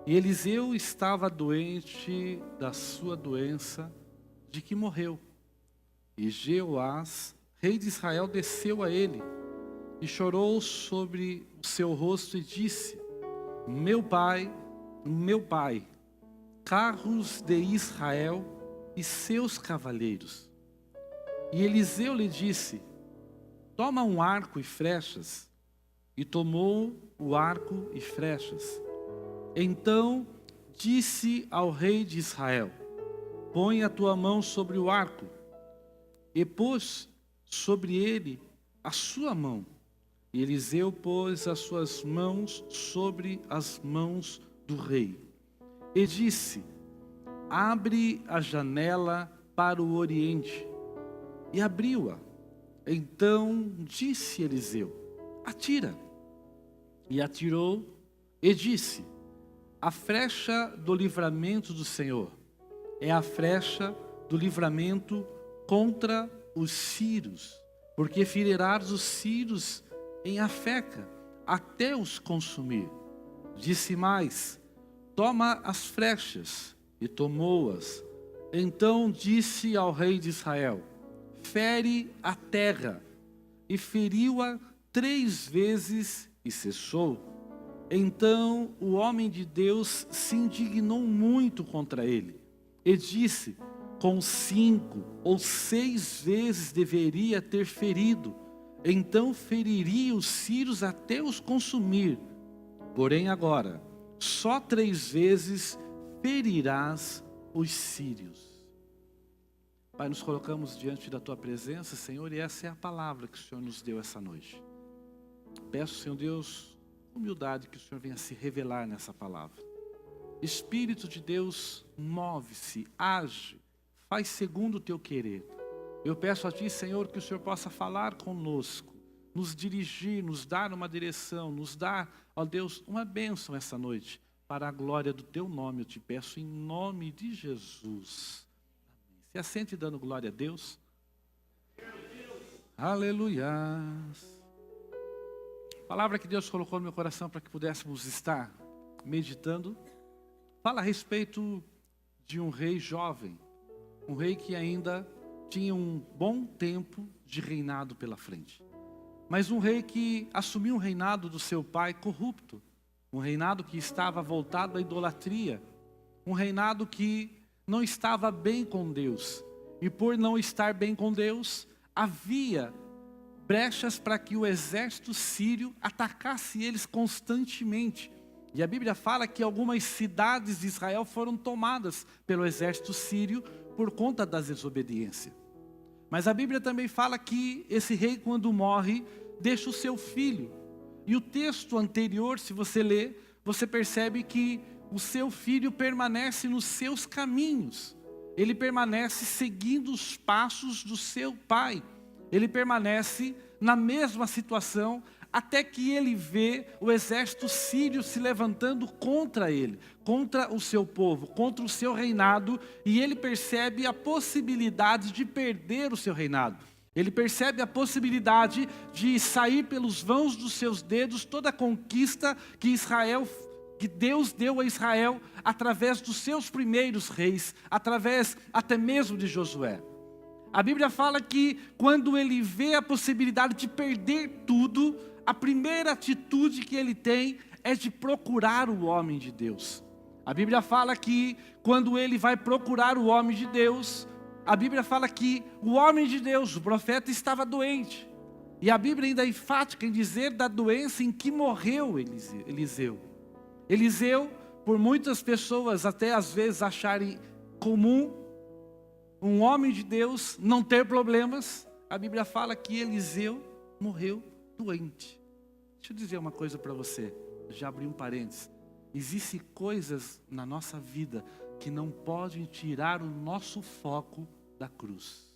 E Eliseu estava doente da sua doença, de que morreu. E Jeoás, rei de Israel, desceu a ele e chorou sobre o seu rosto e disse: meu pai, carros de Israel e seus cavaleiros. E Eliseu lhe disse: toma um arco e flechas. E tomou o arco e flechas. Então disse ao rei de Israel: põe a tua mão sobre o arco. E pôs sobre ele a sua mão. E Eliseu pôs as suas mãos sobre as mãos do rei. E disse: abre a janela para o oriente. E abriu-a. Então disse Eliseu: atira. E atirou e disse: a flecha do livramento do Senhor é a flecha do livramento contra os sírios, porque ferirás os sírios em Afeca, até os consumir. Disse mais: toma as flechas, e tomou-as. Então disse ao rei de Israel: fere a terra. E feriu-a 3 vezes e cessou. Então o homem de Deus se indignou muito contra ele e disse: com 5 ou 6 vezes deveria ter ferido, então feriria os sírios até os consumir. Porém agora, só 3 vezes ferirás os sírios. Pai, nos colocamos diante da Tua presença, Senhor, e essa é a palavra que o Senhor nos deu essa noite. Peço, Senhor Deus, humildade, que o Senhor venha se revelar nessa palavra. Espírito de Deus, move-se, age, faz segundo o Teu querer. Eu peço a Ti, Senhor, que o Senhor possa falar conosco, nos dirigir, nos dar uma direção, nos dar, ó Deus, uma bênção essa noite. Para a glória do Teu nome, eu te peço em nome de Jesus. Amém. Se assente dando glória a Deus. Aleluia. Palavra que Deus colocou no meu coração para que pudéssemos estar meditando. Fala a respeito de um rei jovem. Um rei que ainda tinha um bom tempo de reinado pela frente. Mas um rei que assumiu o reinado do seu pai corrupto. Um reinado que estava voltado à idolatria. Um reinado que não estava bem com Deus. E por não estar bem com Deus, havia brechas para que o exército sírio atacasse eles constantemente. E a Bíblia fala que algumas cidades de Israel foram tomadas pelo exército sírio por conta da desobediência. Mas a Bíblia também fala que esse rei, quando morre, deixa o seu filho. E o texto anterior, se você ler, você percebe que o seu filho permanece nos seus caminhos. Ele permanece seguindo os passos do seu pai. Ele permanece na mesma situação até que ele vê o exército sírio se levantando contra ele, contra o seu povo, contra o seu reinado, e ele percebe a possibilidade de perder o seu reinado. Ele percebe a possibilidade de sair pelos vãos dos seus dedos toda a conquista que Deus deu a Israel através dos seus primeiros reis, através até mesmo de Josué. A Bíblia fala que quando ele vê a possibilidade de perder tudo, a primeira atitude que ele tem é de procurar o homem de Deus. A Bíblia fala que quando ele vai procurar o homem de Deus, a Bíblia fala que o homem de Deus, o profeta, estava doente. E a Bíblia ainda é enfática em dizer da doença em que morreu Eliseu. Eliseu, por muitas pessoas até às vezes acharem comum, um homem de Deus não ter problemas, a Bíblia fala que Eliseu morreu doente. Deixa eu dizer uma coisa para você, já abri um parênteses. Existem coisas na nossa vida que não podem tirar o nosso foco da cruz.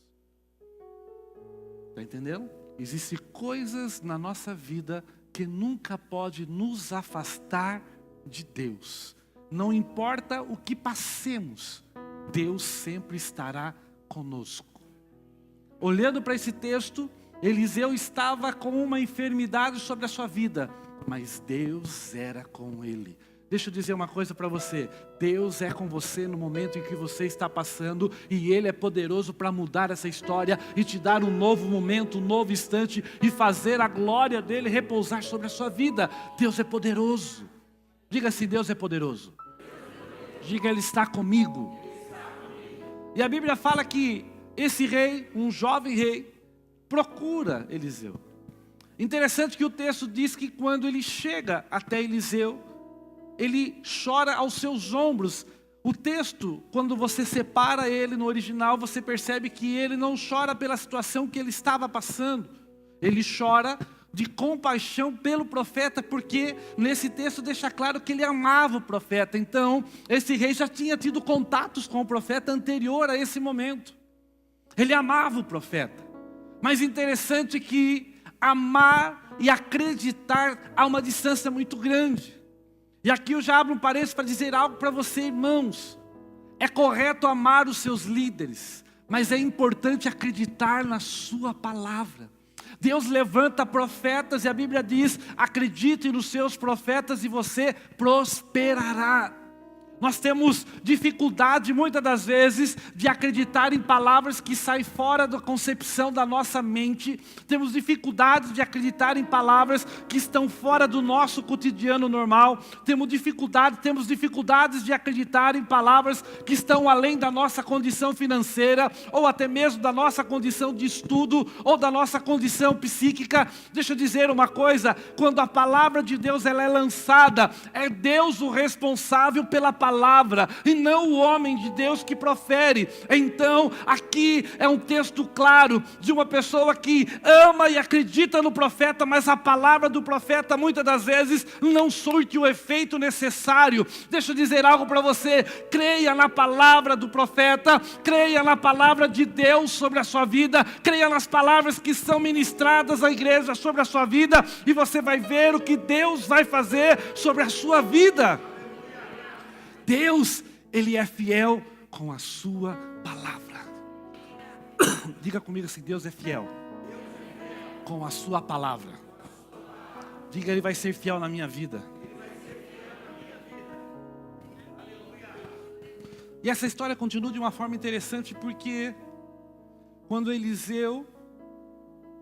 Está entendendo? Existem coisas na nossa vida que nunca pode nos afastar de Deus. Não importa o que passemos, Deus sempre estará conosco. olhando para esse texto, Eliseu estava com uma enfermidade sobre a sua vida, mas Deus era com ele. Deixa eu dizer uma coisa para você, Deus é com você no momento em que você está passando, e Ele é poderoso para mudar essa história, e te dar um novo momento, um novo instante, e fazer a glória dEle repousar sobre a sua vida. Deus é poderoso. Diga assim, Deus é poderoso. Diga, Ele está comigo. E a Bíblia fala que esse rei, um jovem rei, procura Eliseu. Interessante que o texto diz que quando ele chega até Eliseu, ele chora aos seus ombros. O texto, quando você separa ele no original, você percebe que ele não chora pela situação que ele estava passando. Ele chora de compaixão pelo profeta, porque nesse texto deixa claro que ele amava o profeta. Então, esse rei já tinha tido contatos com o profeta anterior a esse momento. Ele amava o profeta. Mas interessante que amar e acreditar há uma distância muito grande. E aqui eu já abro um parênteses para dizer algo para você, irmãos. É correto amar os seus líderes, mas é importante acreditar na sua palavra. Deus levanta profetas e a Bíblia diz, acredite nos seus profetas e você prosperará. Nós temos dificuldade muitas das vezes de acreditar em palavras que saem fora da concepção da nossa mente. Temos dificuldade de acreditar em palavras que estão fora do nosso cotidiano normal. Temos dificuldades de acreditar em palavras que estão além da nossa condição financeira, ou até mesmo da nossa condição de estudo, ou da nossa condição psíquica. Deixa eu dizer uma coisa, quando a palavra de Deus ela é lançada, é Deus o responsável pela palavra, e não o homem de Deus que profere. Então, aqui é um texto claro de uma pessoa que ama e acredita no profeta, mas a palavra do profeta muitas das vezes não surte o efeito necessário. Deixa eu dizer algo para você, creia na palavra do profeta, creia na palavra de Deus sobre a sua vida, creia nas palavras que são ministradas à igreja sobre a sua vida, e você vai ver o que Deus vai fazer sobre a sua vida. Deus, Ele é fiel com a sua palavra. Diga comigo assim, Deus é fiel com a sua palavra. Diga, Ele vai ser fiel na minha vida. E essa história continua de uma forma interessante, porque quando Eliseu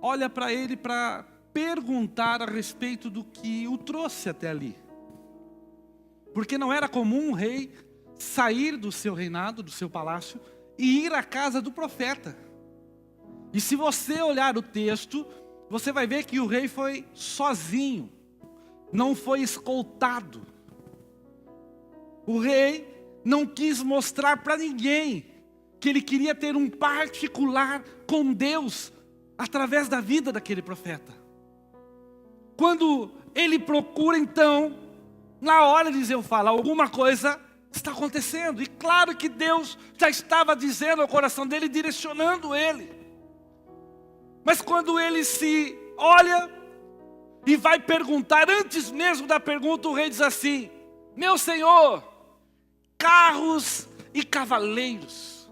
olha para ele para perguntar a respeito do que o trouxe até ali. Porque não era comum um rei sair do seu reinado, do seu palácio, e ir à casa do profeta. E se você olhar o texto, você vai ver que o rei foi sozinho, não foi escoltado. O rei não quis mostrar para ninguém que ele queria ter um particular com Deus através da vida daquele profeta. Quando ele procura então, na hora Eliseu fala, alguma coisa está acontecendo. E claro que Deus já estava dizendo ao coração dele, direcionando ele. Mas quando ele se olha e vai perguntar, antes mesmo da pergunta, o rei diz assim, meu senhor, carros e cavaleiros.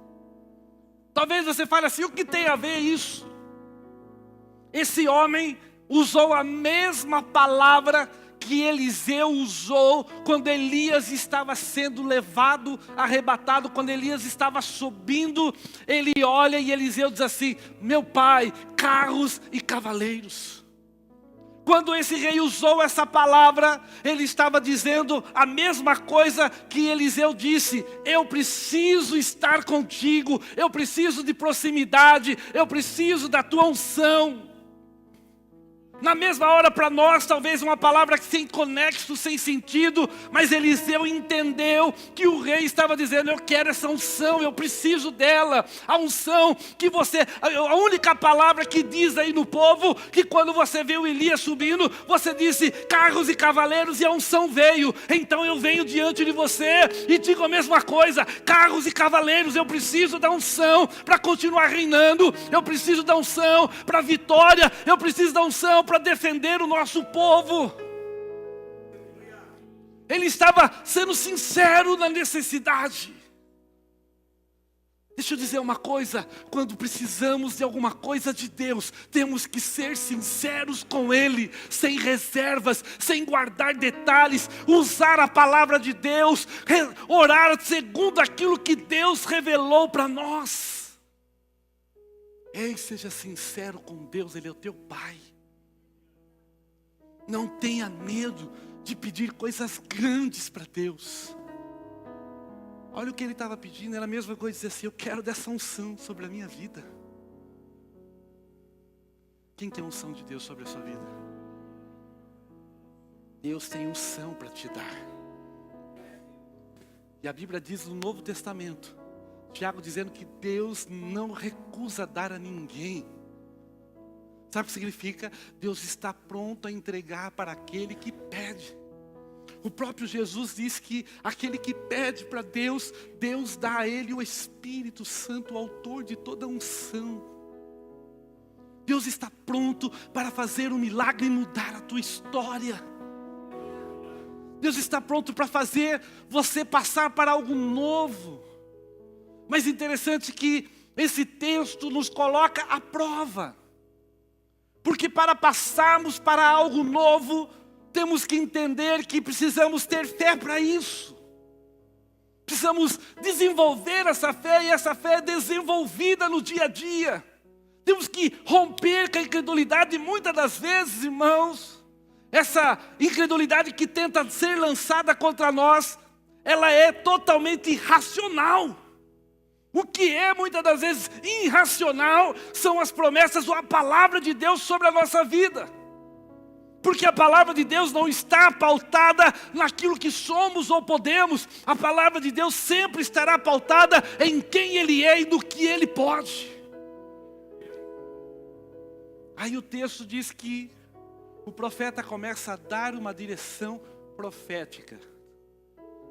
Talvez você fale assim, o que tem a ver isso? Esse homem usou a mesma palavra que Eliseu usou quando Elias estava sendo levado, arrebatado, quando Elias estava subindo. Ele olha e Eliseu diz assim, meu pai, carros e cavaleiros. Quando esse rei usou essa palavra, ele estava dizendo a mesma coisa que Eliseu disse, eu preciso estar contigo, eu preciso de proximidade, eu preciso da tua unção. Na mesma hora para nós, talvez uma palavra sem conexo, sem sentido, mas Eliseu entendeu que o rei estava dizendo, eu quero essa unção, eu preciso dela. A unção que você, a única palavra que diz aí no povo, que quando você vê o Elias subindo, você disse, carros e cavaleiros, e a unção veio. Então eu venho diante de você e digo a mesma coisa, carros e cavaleiros, eu preciso da unção para continuar reinando, eu preciso da unção para vitória, eu preciso da unção para defender o nosso povo. Ele estava sendo sincero na necessidade. Deixa eu dizer uma coisa, quando precisamos de alguma coisa de Deus, temos que ser sinceros com Ele, sem reservas, sem guardar detalhes, usar a palavra de Deus, orar segundo aquilo que Deus revelou para nós. Ei, seja sincero com Deus, Ele é o teu Pai. Não tenha medo de pedir coisas grandes para Deus. Olha o que ele estava pedindo, era a mesma coisa, dizer assim, eu quero dessa unção sobre a minha vida. Quem tem unção de Deus sobre a sua vida? Deus tem unção para te dar. E a Bíblia diz no Novo Testamento, Tiago dizendo que Deus não recusa dar a ninguém. Sabe o que significa? Deus está pronto a entregar para aquele que pede. O próprio Jesus diz que aquele que pede para Deus, Deus dá a ele o Espírito Santo, o autor de toda unção. Deus está pronto para fazer um milagre e mudar a tua história. Deus está pronto para fazer você passar para algo novo. Mas interessante que esse texto nos coloca à prova. Porque para passarmos para algo novo, temos que entender que precisamos ter fé para isso. Precisamos desenvolver essa fé, e essa fé é desenvolvida no dia a dia. Temos que romper com a incredulidade, e muitas das vezes, irmãos, essa incredulidade que tenta ser lançada contra nós, ela é totalmente irracional. O que é muitas das vezes irracional são as promessas ou a palavra de Deus sobre a nossa vida. Porque a palavra de Deus não está pautada naquilo que somos ou podemos. A palavra de Deus sempre estará pautada em quem Ele é e no que Ele pode. Aí o texto diz que o profeta começa a dar uma direção profética.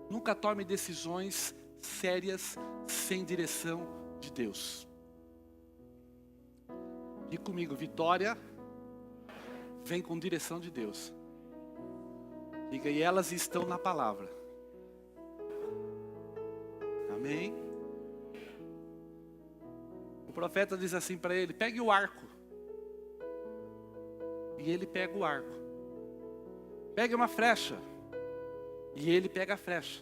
Nunca tome decisões sérias sem direção de Deus. E comigo, vitória vem com direção de Deus. Diga, e elas estão na palavra. Amém? O profeta diz assim para ele, pegue o arco. E ele pega o arco. Pegue uma flecha. E ele pega a flecha.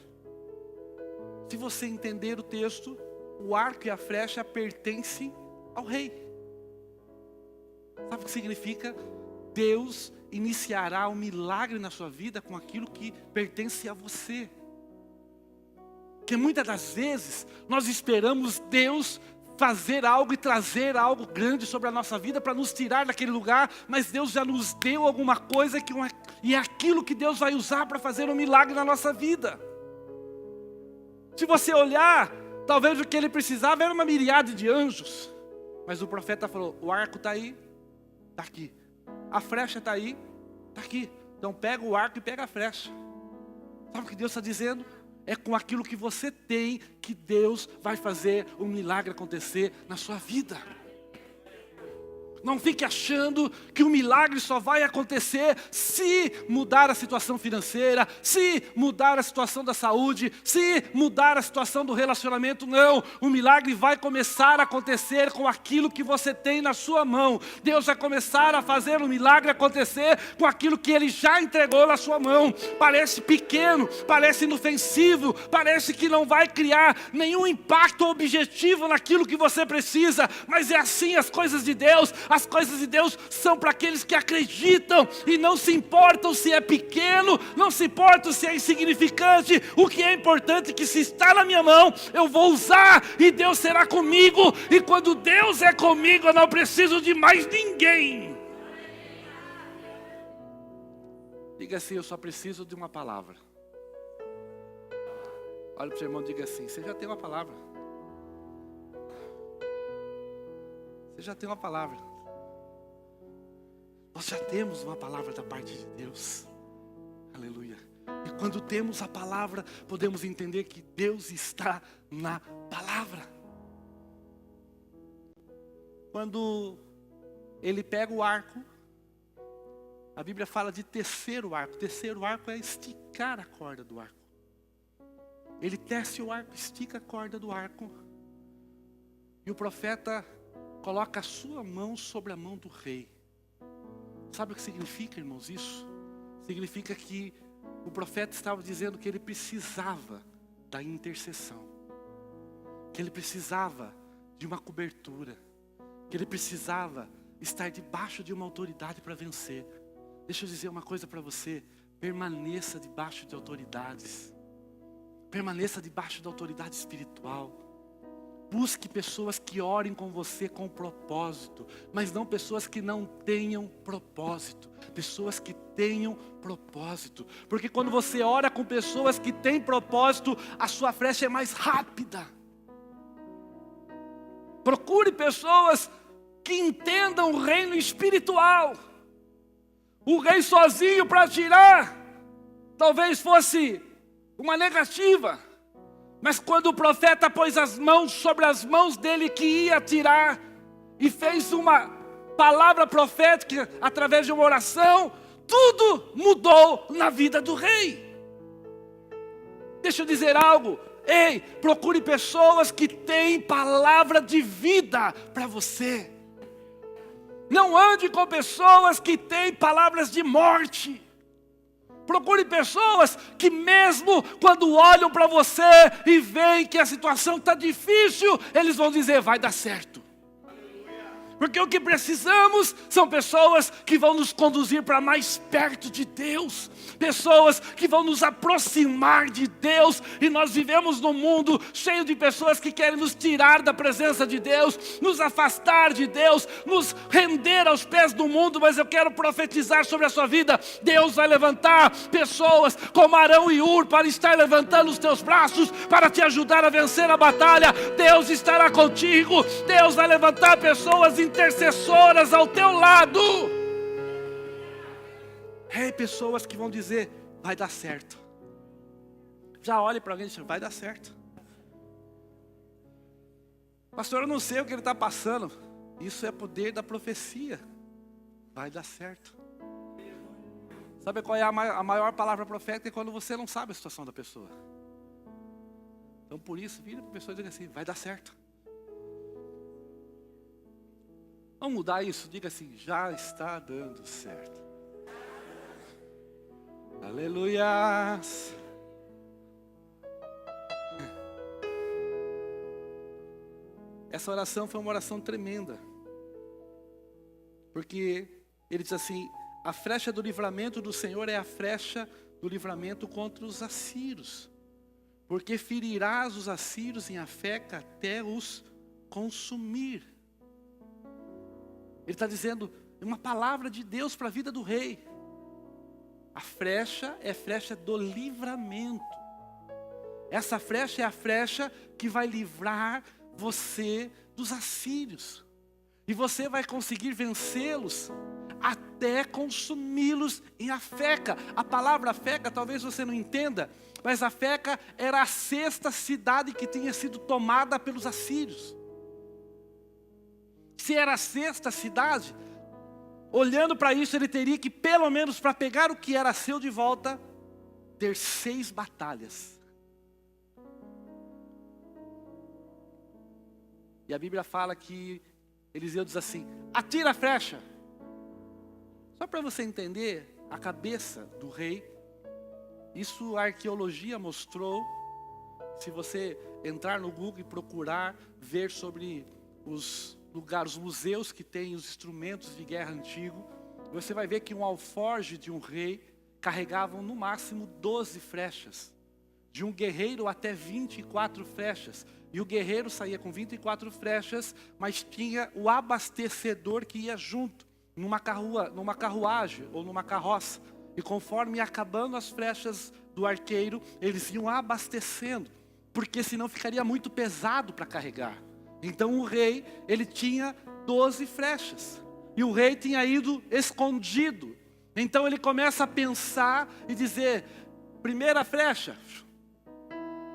Se você entender o texto, o arco e a flecha pertencem ao rei. Sabe o que significa? Deus iniciará um milagre na sua vida com aquilo que pertence a você. Porque muitas das vezes nós esperamos Deus fazer algo e trazer algo grande sobre a nossa vida para nos tirar daquele lugar, mas Deus já nos deu alguma coisa e é aquilo que Deus vai usar para fazer um milagre na nossa vida. Se você olhar, talvez o que ele precisava era uma miríade de anjos, mas o profeta falou, o arco está aí, está aqui. A flecha está aí, está aqui. Então pega o arco e pega a flecha. Sabe o que Deus está dizendo? É com aquilo que você tem que Deus vai fazer um milagre acontecer na sua vida. Não fique achando que o milagre só vai acontecer se mudar a situação financeira, se mudar a situação da saúde, se mudar a situação do relacionamento. Não, o milagre vai começar a acontecer com aquilo que você tem na sua mão. Deus vai começar a fazer o milagre acontecer com aquilo que Ele já entregou na sua mão. Parece pequeno, parece inofensivo, parece que não vai criar nenhum impacto objetivo naquilo que você precisa, mas é assim as coisas de Deus. As coisas de Deus são para aqueles que acreditam e não se importam se é pequeno, não se importam se é insignificante. O que é importante é que se está na minha mão, eu vou usar e Deus será comigo. E quando Deus é comigo, eu não preciso de mais ninguém. Diga assim, eu só preciso de uma palavra. Olha para o seu irmão e diga assim, você já tem uma palavra. Você já tem uma palavra. Nós já temos uma palavra da parte de Deus. Aleluia. E quando temos a palavra, podemos entender que Deus está na palavra. Quando ele pega o arco, a Bíblia fala de tecer o arco. Tecer o arco é esticar a corda do arco. Ele tece o arco, estica a corda do arco. E o profeta coloca a sua mão sobre a mão do rei. Sabe o que significa, irmãos, isso? Significa que o profeta estava dizendo que ele precisava da intercessão. Que ele precisava de uma cobertura. Que ele precisava estar debaixo de uma autoridade para vencer. Deixa eu dizer uma coisa para você. Permaneça debaixo de autoridades. Permaneça debaixo da autoridade espiritual. Busque pessoas que orem com você com propósito, mas não pessoas que não tenham propósito. Pessoas que tenham propósito. Porque quando você ora com pessoas que têm propósito, a sua flecha é mais rápida. Procure pessoas que entendam o reino espiritual. O rei sozinho para atirar, talvez fosse uma negativa. Mas quando o profeta pôs as mãos sobre as mãos dele que ia atirar, e fez uma palavra profética através de uma oração, tudo mudou na vida do rei. Deixa eu dizer algo. Ei, procure pessoas que têm palavra de vida para você. Não ande com pessoas que têm palavras de morte. Procure pessoas que mesmo quando olham para você e veem que a situação está difícil, eles vão dizer, vai dar certo. Porque o que precisamos são pessoas que vão nos conduzir para mais perto de Deus. Pessoas que vão nos aproximar de Deus. E nós vivemos num mundo cheio de pessoas que querem nos tirar da presença de Deus, nos afastar de Deus, nos render aos pés do mundo. Mas eu quero profetizar sobre a sua vida. Deus vai levantar pessoas como Arão e Ur para estar levantando os teus braços, para te ajudar a vencer a batalha. Deus estará contigo. Deus vai levantar pessoas intercessoras ao teu lado. Pessoas que vão dizer, vai dar certo. Já olhe para alguém e diz, vai dar certo. Pastor, eu não sei o que ele está passando. Isso é poder da profecia. Vai dar certo. Sabe qual é a maior palavra profética? É quando você não sabe a situação da pessoa. Então por isso, vira para a pessoa e diga assim, vai dar certo. Vamos mudar isso, diga assim, já está dando certo. Aleluia. Essa oração foi uma oração tremenda. Porque ele diz assim, a flecha do livramento do Senhor é a flecha do livramento contra os assírios. Porque ferirás os assírios em Afeca até os consumir. Ele está dizendo uma palavra de Deus para a vida do rei. A flecha é flecha do livramento. Essa flecha é a flecha que vai livrar você dos assírios. E você vai conseguir vencê-los até consumi-los em Afeca. A palavra Afeca talvez você não entenda, mas Afeca era a 6ª cidade que tinha sido tomada pelos assírios. Se era a 6ª cidade, olhando para isso, ele teria que, pelo menos para pegar o que era seu de volta, ter 6 batalhas. E a Bíblia fala que Eliseu diz assim, atira a flecha. Só para você entender a cabeça do rei, isso a arqueologia mostrou. Se você entrar no Google e procurar ver sobre os lugares, os museus que têm os instrumentos de guerra antigo, você vai ver que um alforje de um rei carregava no máximo 12 flechas. De um guerreiro até 24 flechas. E o guerreiro saía com 24 flechas, mas tinha o abastecedor que ia junto, numa carruagem ou numa carroça. E conforme ia acabando as flechas do arqueiro, eles iam abastecendo, porque senão ficaria muito pesado para carregar. Então o rei, ele tinha 12 flechas. E o rei tinha ido escondido. Então ele começa a pensar e dizer, primeira flecha.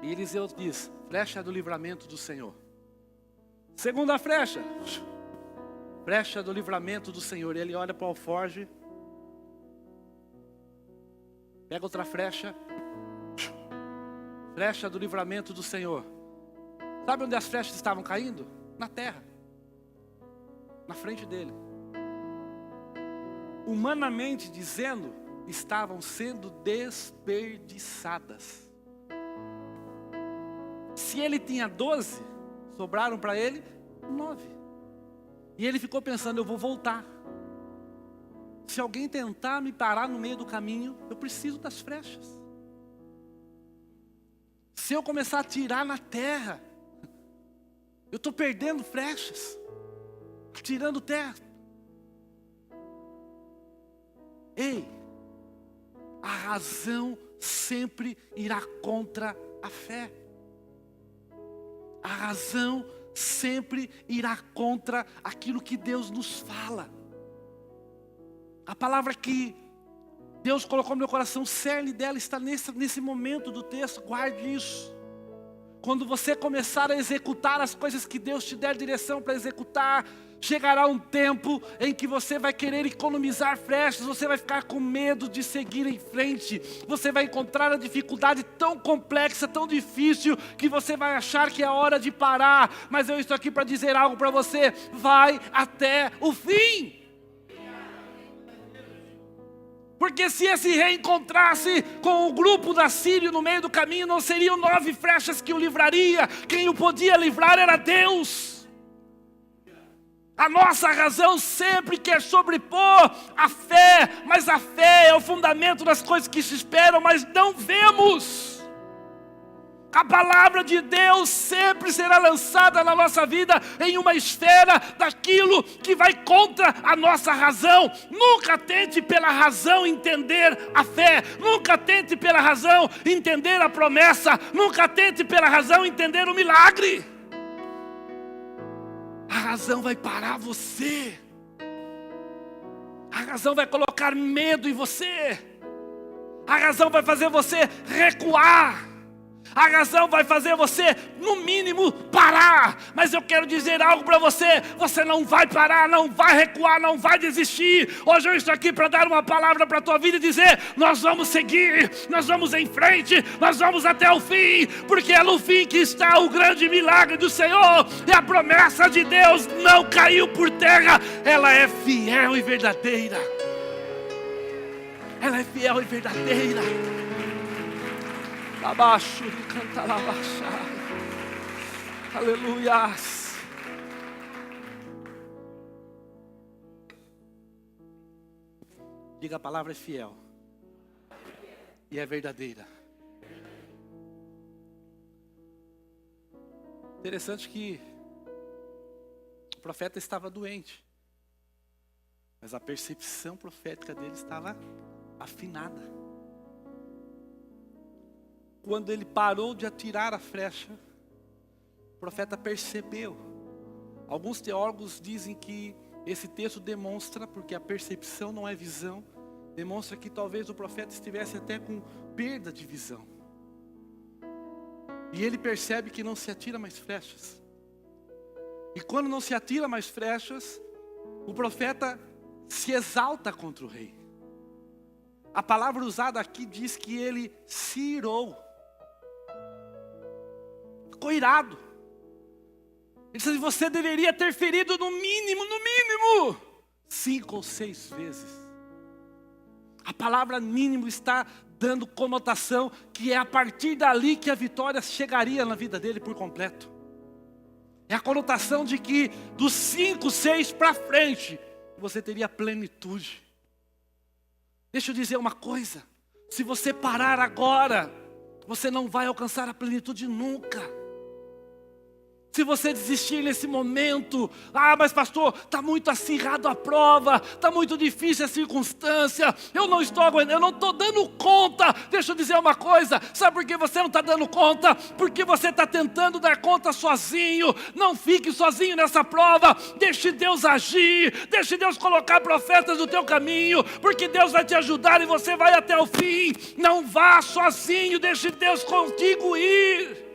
E Eliseu diz, flecha do livramento do Senhor. Segunda flecha, flecha do livramento do Senhor. Ele olha para o alforje, pega outra flecha, flecha do livramento do Senhor. Sabe onde as flechas estavam caindo? na terra, na frente dele. Humanamente dizendo, estavam sendo desperdiçadas. Se ele tinha 12, sobraram para ele 9. E ele ficou pensando, eu vou voltar. Se alguém tentar me parar no meio do caminho, eu preciso das flechas. Se eu começar a atirar na terra, eu estou perdendo flechas, tirando terra. Ei, a razão sempre irá contra a fé. A razão sempre irá contra aquilo que Deus nos fala. A palavra que Deus colocou no meu coração, o cerne dela está nesse momento do texto, guarde isso. Quando você começar a executar as coisas que Deus te der direção para executar, chegará um tempo em que você vai querer economizar flechas, você vai ficar com medo de seguir em frente, você vai encontrar a dificuldade tão complexa, tão difícil, que você vai achar que é hora de parar. Mas eu estou aqui para dizer algo para você, vai até o fim. Porque se esse rei encontrasse com o grupo da Síria no meio do caminho, não seriam 9 flechas que o livraria. Quem o podia livrar era Deus. A nossa razão sempre quer sobrepor a fé, mas a fé é o fundamento das coisas que se esperam, mas não vemos. A palavra de Deus sempre será lançada na nossa vida em uma esfera daquilo que vai contra a nossa razão. Nunca tente pela razão entender a fé. Nunca tente pela razão entender a promessa. Nunca tente pela razão entender o milagre. A razão vai parar você. A razão vai colocar medo em você. A razão vai fazer você recuar. A razão vai fazer você, no mínimo, parar. Mas eu quero dizer algo para você. Você não vai parar, não vai recuar, não vai desistir. Hoje eu estou aqui para dar uma palavra para a tua vida e dizer, nós vamos seguir, nós vamos em frente, nós vamos até o fim. Porque é no fim que está o grande milagre do Senhor. E a promessa de Deus não caiu por terra. Ela é fiel e verdadeira. Ela é fiel e verdadeira. Abaixo de cantar abaixar. Aleluias. Diga, a palavra é fiel e é verdadeira. Interessante que o profeta estava doente, mas a percepção profética dele estava afinada. Quando ele parou de atirar a flecha, o profeta percebeu. Alguns teólogos dizem que esse texto demonstra, porque a percepção não é visão, demonstra que talvez o profeta estivesse até com perda de visão. E ele percebe que não se atira mais flechas. E quando não se atira mais flechas, o profeta se exalta contra o rei. A palavra usada aqui diz que ele se irou. Ficou irado. Ele disse, você deveria ter ferido no mínimo 5 ou 6 vezes. A palavra mínimo está dando conotação que é a partir dali que a vitória chegaria na vida dele por completo. É a conotação de que dos 5, 6 para frente, você teria plenitude. Deixa eu dizer uma coisa, se você parar agora, você não vai alcançar a plenitude nunca. Se você desistir nesse momento, mas pastor, está muito acirrado a prova, está muito difícil a circunstância, eu não estou aguentando, eu não estou dando conta. Deixa eu dizer uma coisa, sabe por que você não está dando conta? Porque você está tentando dar conta sozinho. Não fique sozinho nessa prova, deixe Deus agir, deixe Deus colocar profetas no teu caminho, porque Deus vai te ajudar e você vai até o fim. Não vá sozinho, deixe Deus contigo ir.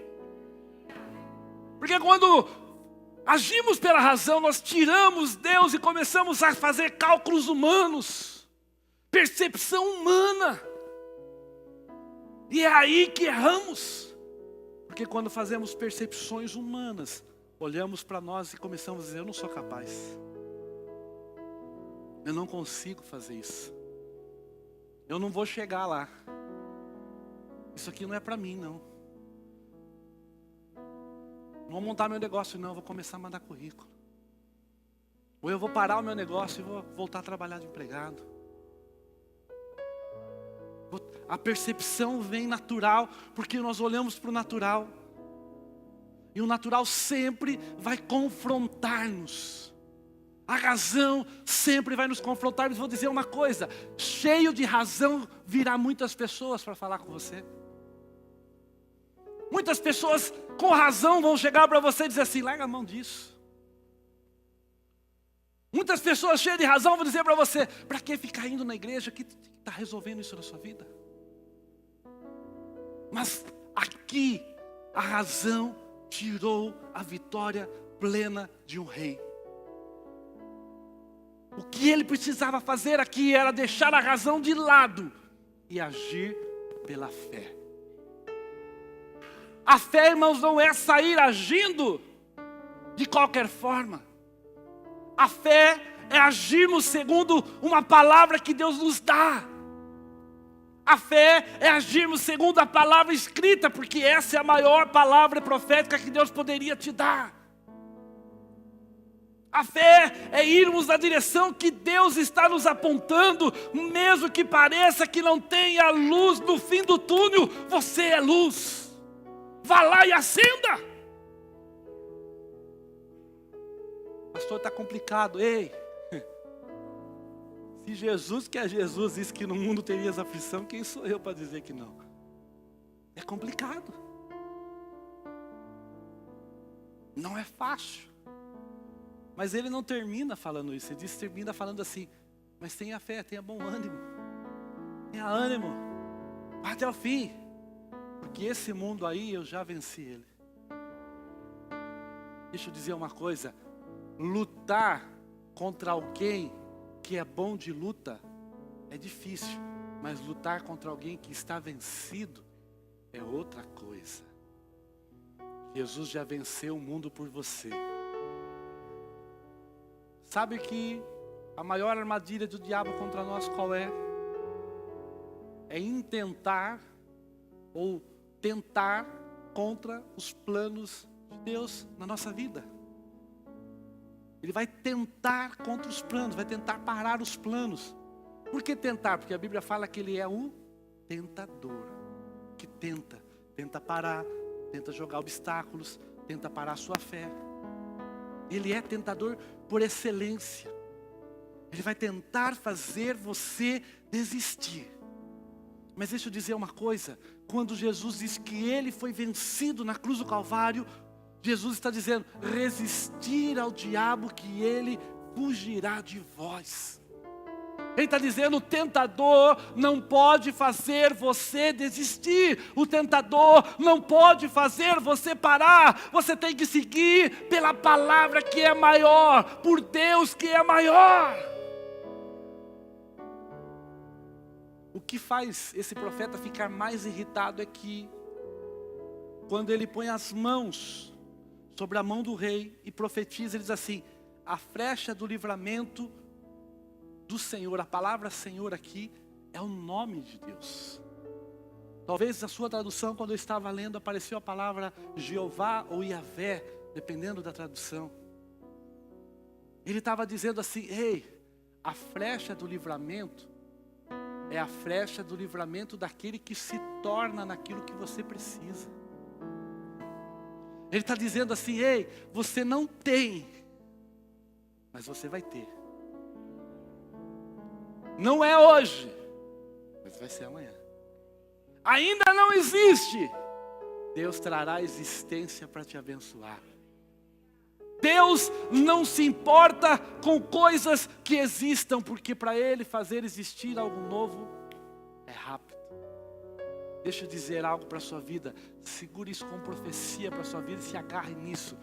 Porque quando agimos pela razão, nós tiramos Deus e começamos a fazer cálculos humanos, percepção humana. E é aí que erramos. Porque quando fazemos percepções humanas, olhamos para nós e começamos a dizer, eu não sou capaz. Eu não consigo fazer isso. Eu não vou chegar lá. Isso aqui não é para mim, não. Não vou montar meu negócio, não. Eu vou começar a mandar currículo. Ou eu vou parar o meu negócio e vou voltar a trabalhar de empregado. A percepção vem natural, porque nós olhamos para o natural. E o natural sempre vai confrontar-nos. A razão sempre vai nos confrontar. Mas vou dizer uma coisa, cheio de razão virá muitas pessoas para falar com você. Muitas pessoas com razão vão chegar para você e dizer assim, larga a mão disso. Muitas pessoas cheias de razão vão dizer para você, para que ficar indo na igreja? Que está resolvendo isso na sua vida? Mas aqui a razão tirou a vitória plena de um rei. O que ele precisava fazer aqui era deixar a razão de lado e agir pela fé. A fé, irmãos, não é sair agindo de qualquer forma. A fé é agirmos segundo uma palavra que Deus nos dá. A fé é agirmos segundo a palavra escrita, porque essa é a maior palavra profética que Deus poderia te dar. A fé é irmos na direção que Deus está nos apontando, mesmo que pareça que não tenha luz no fim do túnel, você é luz. Vá lá e acenda. Pastor, está complicado. Ei, se Jesus, que é Jesus, disse que no mundo terias aflição, quem sou eu para dizer que não? É complicado. Não é fácil. Mas ele não termina falando isso. Ele termina falando assim, mas tenha fé, tenha bom ânimo. Tenha ânimo. Vá até o fim. Porque esse mundo aí eu já venci ele. Deixa eu dizer uma coisa. Lutar contra alguém que é bom de luta é difícil. Mas lutar contra alguém que está vencido é outra coisa. Jesus já venceu o mundo por você. Sabe que a maior armadilha do diabo contra nós qual é? É intentar ou tentar contra os planos de Deus na nossa vida. Ele vai tentar contra os planos, vai tentar parar os planos. Por que tentar? Porque a Bíblia fala que ele é o tentador, que tenta parar, tenta jogar obstáculos, tenta parar a sua fé. Ele é tentador por excelência. Ele vai tentar fazer você desistir. Mas deixa eu dizer uma coisa. Quando Jesus diz que ele foi vencido na cruz do Calvário, Jesus está dizendo, resistir ao diabo que ele fugirá de vós. Ele está dizendo, o tentador não pode fazer você desistir. O tentador não pode fazer você parar. Você tem que seguir pela palavra que é maior, por Deus que é maior. O que faz esse profeta ficar mais irritado é que, quando ele põe as mãos sobre a mão do rei e profetiza, ele diz assim, a flecha do livramento do Senhor, a palavra Senhor aqui é o nome de Deus. Talvez na sua tradução, quando eu estava lendo, apareceu a palavra Jeová ou Yahvé, dependendo da tradução. Ele estava dizendo assim, ei, a flecha do livramento é a flecha do livramento daquele que se torna naquilo que você precisa. Ele está dizendo assim, ei, você não tem, mas você vai ter. Não é hoje, mas vai ser amanhã. Ainda não existe. Deus trará existência para te abençoar. Deus não se importa com coisas que existam, porque para Ele fazer existir algo novo é rápido. Deixa eu dizer algo para a sua vida. Segure isso com profecia para a sua vida e se agarre nisso.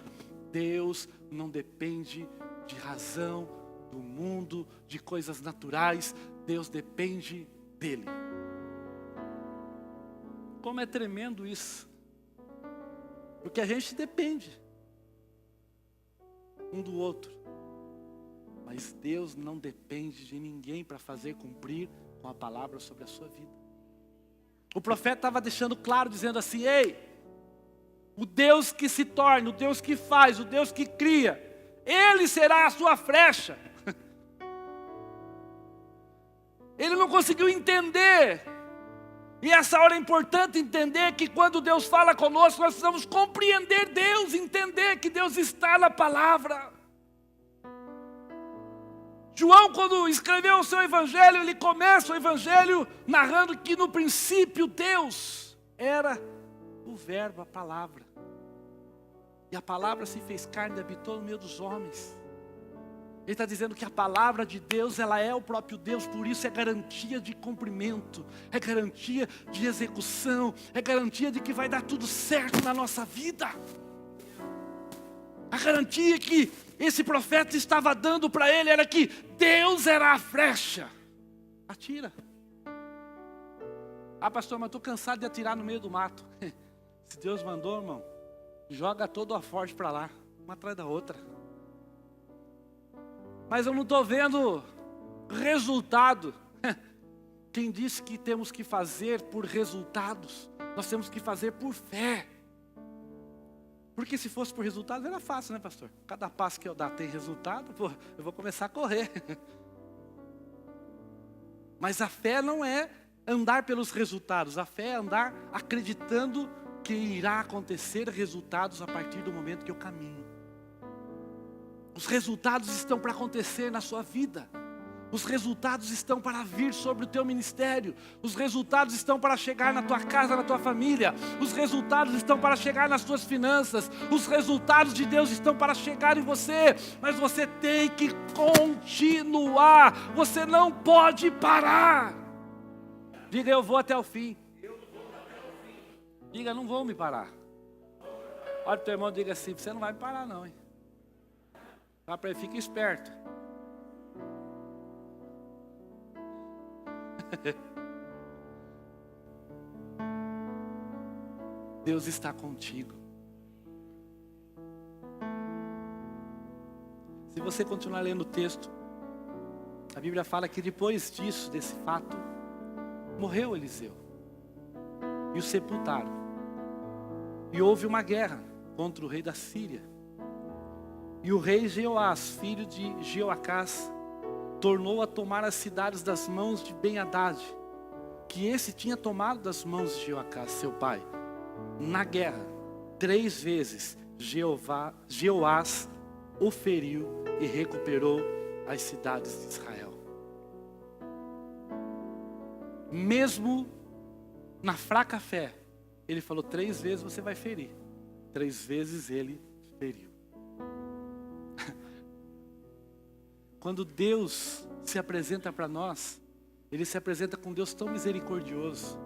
Deus não depende de razão, do mundo, de coisas naturais. Deus depende dele. Como é tremendo isso. Porque a gente depende. um do outro. Mas Deus não depende de ninguém para fazer cumprir com a palavra sobre a sua vida. O profeta estava deixando claro, dizendo assim: ei, o Deus que se torna, o Deus que faz, o Deus que cria, Ele será a sua flecha. Ele não conseguiu entender. E essa hora é importante entender que quando Deus fala conosco, nós precisamos compreender Deus, entender que Deus está na palavra. João, quando escreveu o seu evangelho, ele começa o evangelho narrando que no princípio Deus era o verbo, a palavra. E a palavra se fez carne e habitou no meio dos homens. Ele está dizendo que a palavra de Deus, ela é o próprio Deus, por isso é garantia de cumprimento, é garantia de execução, é garantia de que vai dar tudo certo na nossa vida. A garantia que esse profeta estava dando para ele era que Deus era a flecha. Atira. Ah, pastor, mas estou cansado de atirar no meio do mato. Se Deus mandou, irmão, joga todo a forte para lá, uma atrás da outra. Mas eu não estou vendo resultado. Quem disse que temos que fazer por resultados? Nós temos que fazer por fé. Porque se fosse por resultados era fácil, né, pastor? Cada passo que eu dar tem resultado, pô, eu vou começar a correr. Mas a fé não é andar pelos resultados. A fé é andar acreditando que irá acontecer resultados a partir do momento que eu caminho. Os resultados estão para acontecer na sua vida. Os resultados estão para vir sobre o teu ministério. Os resultados estão para chegar na tua casa, na tua família. Os resultados estão para chegar nas tuas finanças. Os resultados de Deus estão para chegar em você. Mas você tem que continuar. Você não pode parar. Diga, eu vou até o fim. Diga, não vou me parar. Olha o teu irmão, diga assim: você não vai me parar não, hein? Fala para ele, fica esperto. Deus está contigo. Se você continuar lendo o texto, a Bíblia fala que depois disso, desse fato, morreu Eliseu e o sepultaram. E houve uma guerra contra o rei da Síria. E o rei Jeoás, filho de Jeoacás, tornou a tomar as cidades das mãos de Ben-Hadad, que esse tinha tomado das mãos de Jeoacás, seu pai. Na guerra, 3 vezes Jeoás o feriu e recuperou as cidades de Israel. Mesmo na fraca fé, ele falou: 3 vezes você vai ferir. 3 vezes ele feriu. Quando Deus se apresenta para nós, Ele se apresenta com Deus tão misericordioso.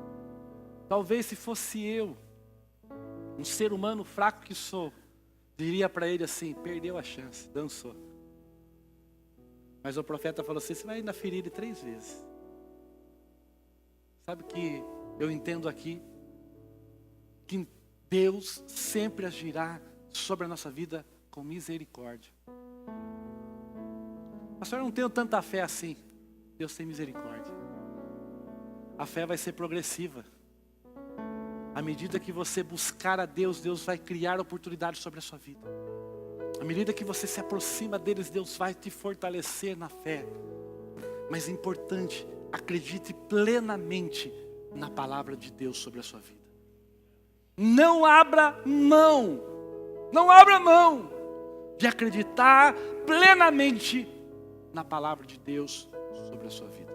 Talvez se fosse eu, um ser humano fraco que sou, diria para ele assim: perdeu a chance, dançou. Mas o profeta falou assim: você vai ainda ferir ele 3 vezes. Sabe o que eu entendo aqui? Que Deus sempre agirá sobre a nossa vida com misericórdia. Pastor, eu não tenho tanta fé assim. Deus tem misericórdia. A fé vai ser progressiva. À medida que você buscar a Deus, Deus vai criar oportunidades sobre a sua vida. À medida que você se aproxima deles, Deus vai te fortalecer na fé. Mas é importante, acredite plenamente na palavra de Deus sobre a sua vida. Não abra mão de acreditar plenamente na palavra de Deus sobre a sua vida.